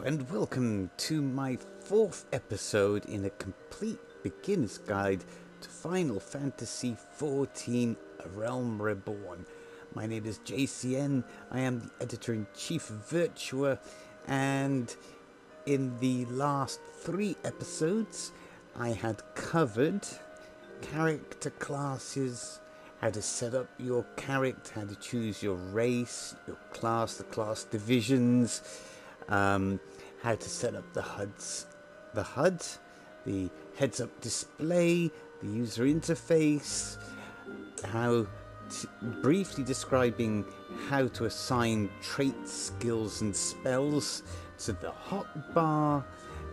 and welcome to my fourth episode in a complete beginner's guide to Final Fantasy XIV Realm Reborn. My name is JCN, I am the editor-in-chief of Virtua, and in the last 3 episodes I had covered character classes, how to set up your character, how to choose your race, your class, the class divisions, how to set up the HUD, the heads-up display, the user interface, briefly describing how to assign traits, skills and spells to the hotbar,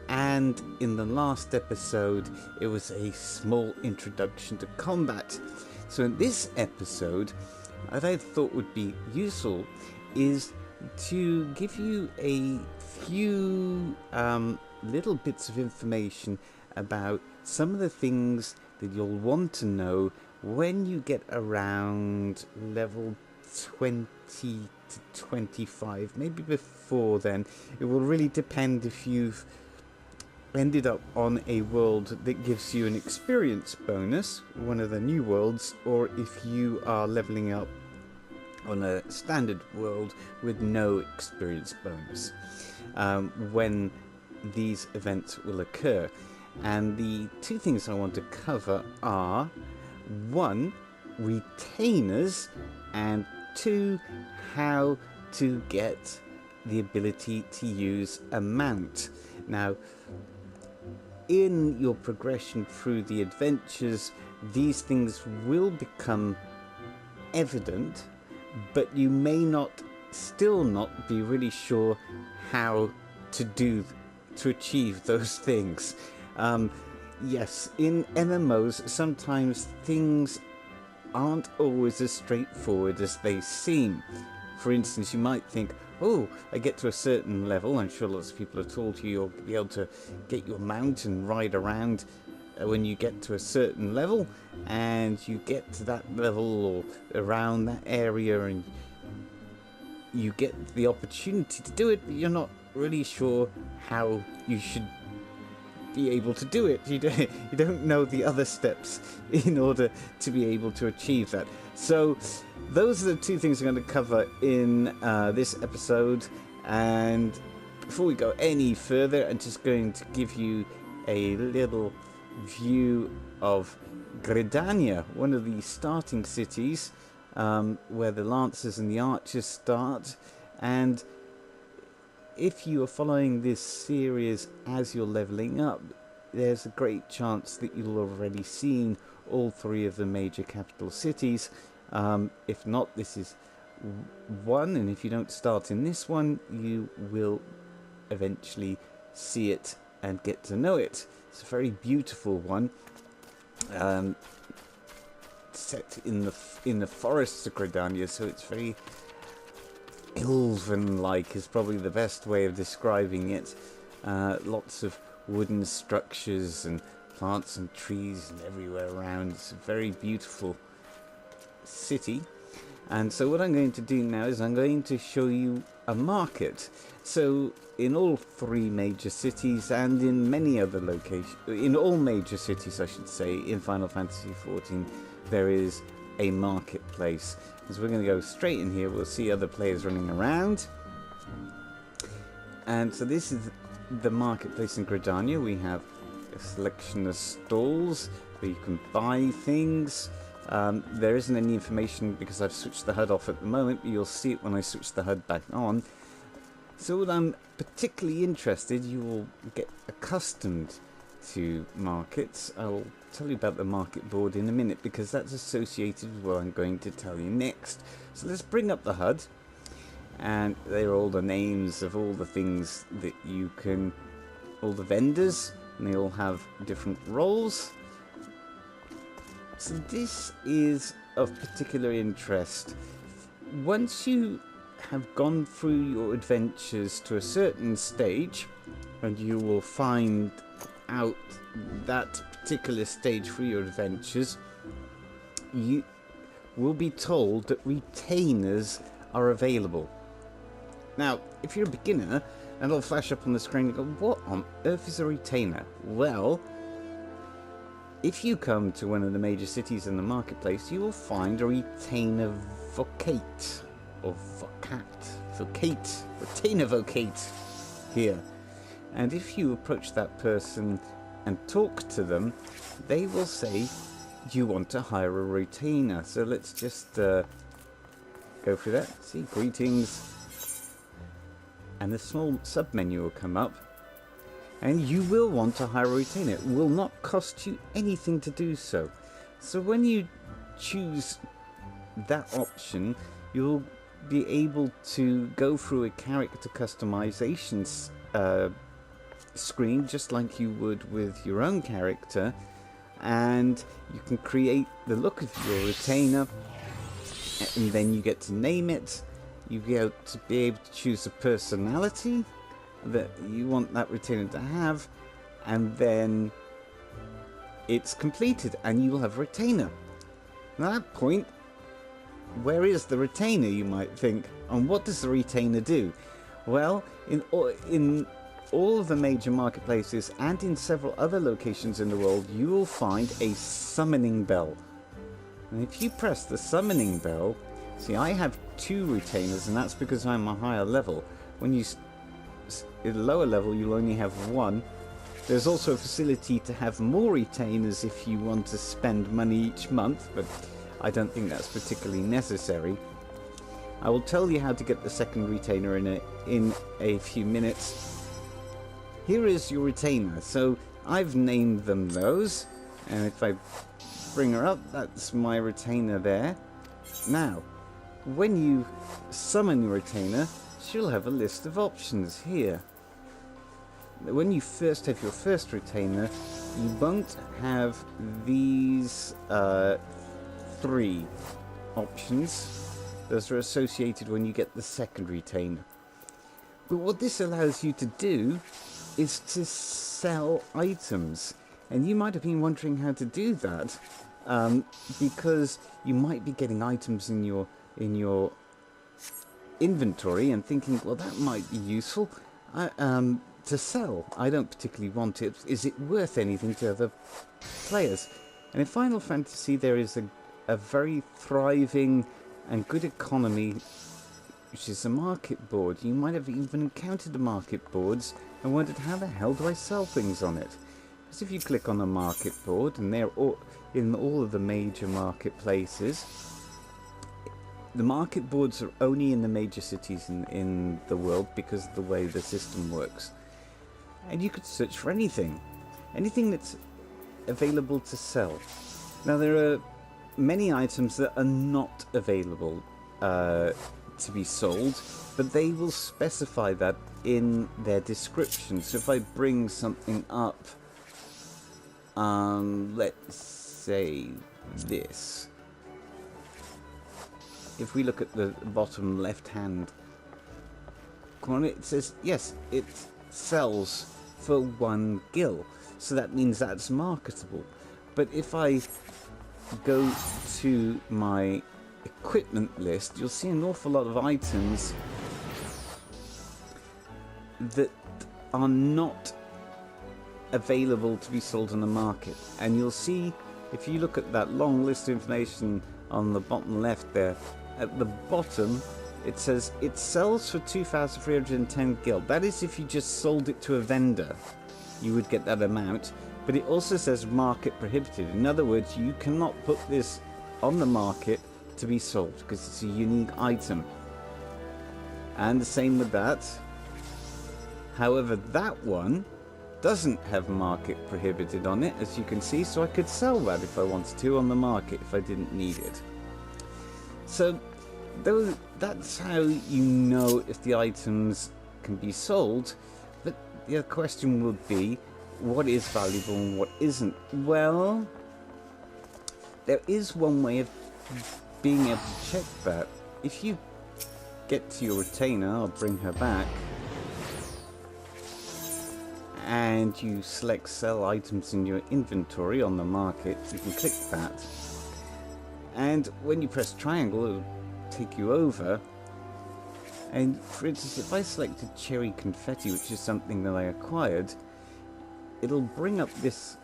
and in the last episode it was a small introduction to combat. So in this episode, what I thought would be useful is to give you a few little bits of information about some of the things that you'll want to know when you get around level 20 to 25, maybe before then. It will really depend if you've ended up on a world that gives you an experience bonus, one of the new worlds, or if you are leveling up on a standard world with no experience bonus, when these events will occur. And the 2 things I want to cover are 1, retainers, and 2, how to get the ability to use a mount. Now, in your progression through the adventures, these things will become evident, but you may still not be really sure how to achieve those things. Yes, in MMOs, sometimes things aren't always as straightforward as they seem. For instance, you might think, oh, I get to a certain level, I'm sure lots of people have told you you'll be able to get your mount and ride around when you get to a certain level, and you get to that level or around that area and you get the opportunity to do it, but you're not really sure how you should be able to do it. You don't know the other steps in order to be able to achieve that. So those are the 2 things I'm going to cover in this episode. And before we go any further, I'm just going to give you a little view of Gridania, one of the starting cities, where the Lancers and the Archers start. And if you are following this series as you're leveling up, there's a great chance that you'll already seen all 3 of the major capital cities. If not, this is one, and if you don't start in this one, you will eventually see it and get to know it. It's a very beautiful one, set in the forests of Gridania, so it's very elven-like is probably the best way of describing it. Lots of wooden structures and plants and trees and everywhere around. It's a very beautiful city. And so what I'm going to do now is I'm going to show you a market. So in all 3 major cities, and in many other locations, in all major cities I should say, in Final Fantasy XIV, there is a marketplace. So we're going to go straight in here. We'll see other players running around. And so this is the marketplace in Gridania. We have a selection of stalls where you can buy things. There isn't any information because I've switched the HUD off at the moment, but you'll see it when I switch the HUD back on. So when I'm particularly interested, you will get accustomed to markets. I'll tell you about the market board in a minute because that's associated with what I'm going to tell you next. So let's bring up the HUD, and there are all the names of all the things that you can, all the vendors, and they all have different roles. So this is of particular interest. Once you have gone through your adventures to a certain stage, and you will find out that particular stage for your adventures, you will be told that retainers are available. Now, if you're a beginner, And it'll flash up on the screen and go, what on earth is a retainer? Well, if you come to one of the major cities in the marketplace, you will find a retainer vocate, or retainer vocate here. And if you approach that person and talk to them, they will say, you want to hire a retainer. So let's just go through that. See, greetings. And the small sub-menu will come up. And you will want to hire a retainer. It will not cost you anything to do so. So when you choose that option, you'll be able to go through a character customization screen just like you would with your own character, and you can create the look of your retainer, and then you get to name it. You get to be able to choose a personality that you want that retainer to have, and then it's completed and you will have a retainer. At that point, where is the retainer, you might think, and what does the retainer do? Well, in all of the major marketplaces and in several other locations in the world, you will find a summoning bell. And if you press the summoning bell, see, I have 2 retainers, and that's because I'm a higher level. When you at a lower level, you'll only have 1. There's also a facility to have more retainers if you want to spend money each month, but I don't think that's particularly necessary. I will tell you how to get the second retainer in a few minutes. Here is your retainer. So I've named them those, and if I bring her up, that's my retainer there. Now, when you summon your retainer, she'll have a list of options here. When you first have your first retainer, you won't have these 3 options. Those are associated when you get the second retainer. But what this allows you to do is to sell items. And you might have been wondering how to do that, because you might be getting items in your inventory and thinking, well, that might be useful to sell. I don't particularly want it. Is it worth anything to other players? And in Final Fantasy, there is a very thriving and good economy, which is a market board. You might have even encountered the market boards and wondered, how the hell do I sell things on it? Because if you click on the market board, and they're all in all of the major marketplaces, the market boards are only in the major cities in the world because of the way the system works. And you could search for anything that's available to sell. Now, there are many items that are not available to be sold, but they will specify that in their description. So if I bring something up, let's say this. If we look at the bottom left-hand corner, it says, yes, it sells for 1 gil. So that means that's marketable. But if I go to my equipment list, you'll see an awful lot of items that are not available to be sold on the market. And you'll see, if you look at that long list of information on the bottom left there, at the bottom it says it sells for 2,310 gil. That is if you just sold it to a vendor, you would get that amount. But it also says market prohibited. In other words, you cannot put this on the market to be sold because it's a unique item. And the same with that. However, that one doesn't have market prohibited on it, as you can see, so I could sell that if I wanted to on the market if I didn't need it. So that's how you know if the items can be sold. But the other question would be, what is valuable and what isn't? Well, there is one way of being able to check that. If you get to your retainer, I'll bring her back, and you select sell items in your inventory on the market, you can click that, and when you press triangle, it'll take you over, And for instance, if I selected cherry confetti, which is something that I acquired, it'll bring up this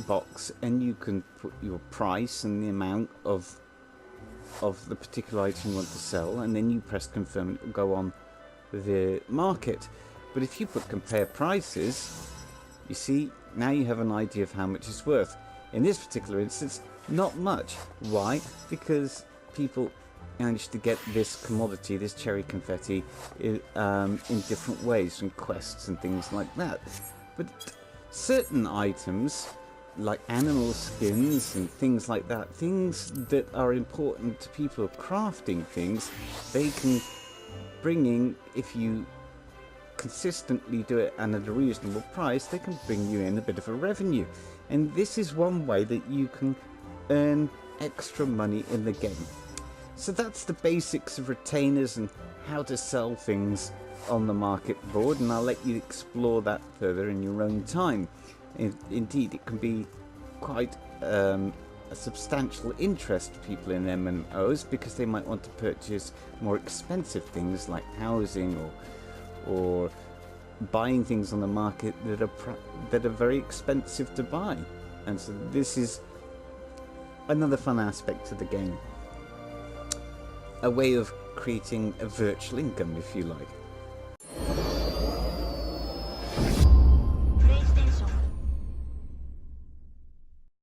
box, and you can put your price and the amount of the particular item you want to sell, and then you press confirm and it will go on the market. But if you put compare prices, you see, now you have an idea of how much it's worth. In this particular instance, not much. Why? Because people managed to get this commodity, this cherry confetti, in different ways, from quests and things like that. But certain items, like animal skins and things like that, things that are important to people crafting things, they can bring in, if you consistently do it and at a reasonable price, they can bring you in a bit of a revenue. And this is one way that you can earn extra money in the game. So that's the basics of retainers and how to sell things on the market board, and I'll let you explore that further in your own time. Indeed, it can be quite a substantial interest to people in MMOs, because they might want to purchase more expensive things like housing or buying things on the market that are very expensive to buy. And so this is another fun aspect to the game. A way of creating a virtual income, if you like.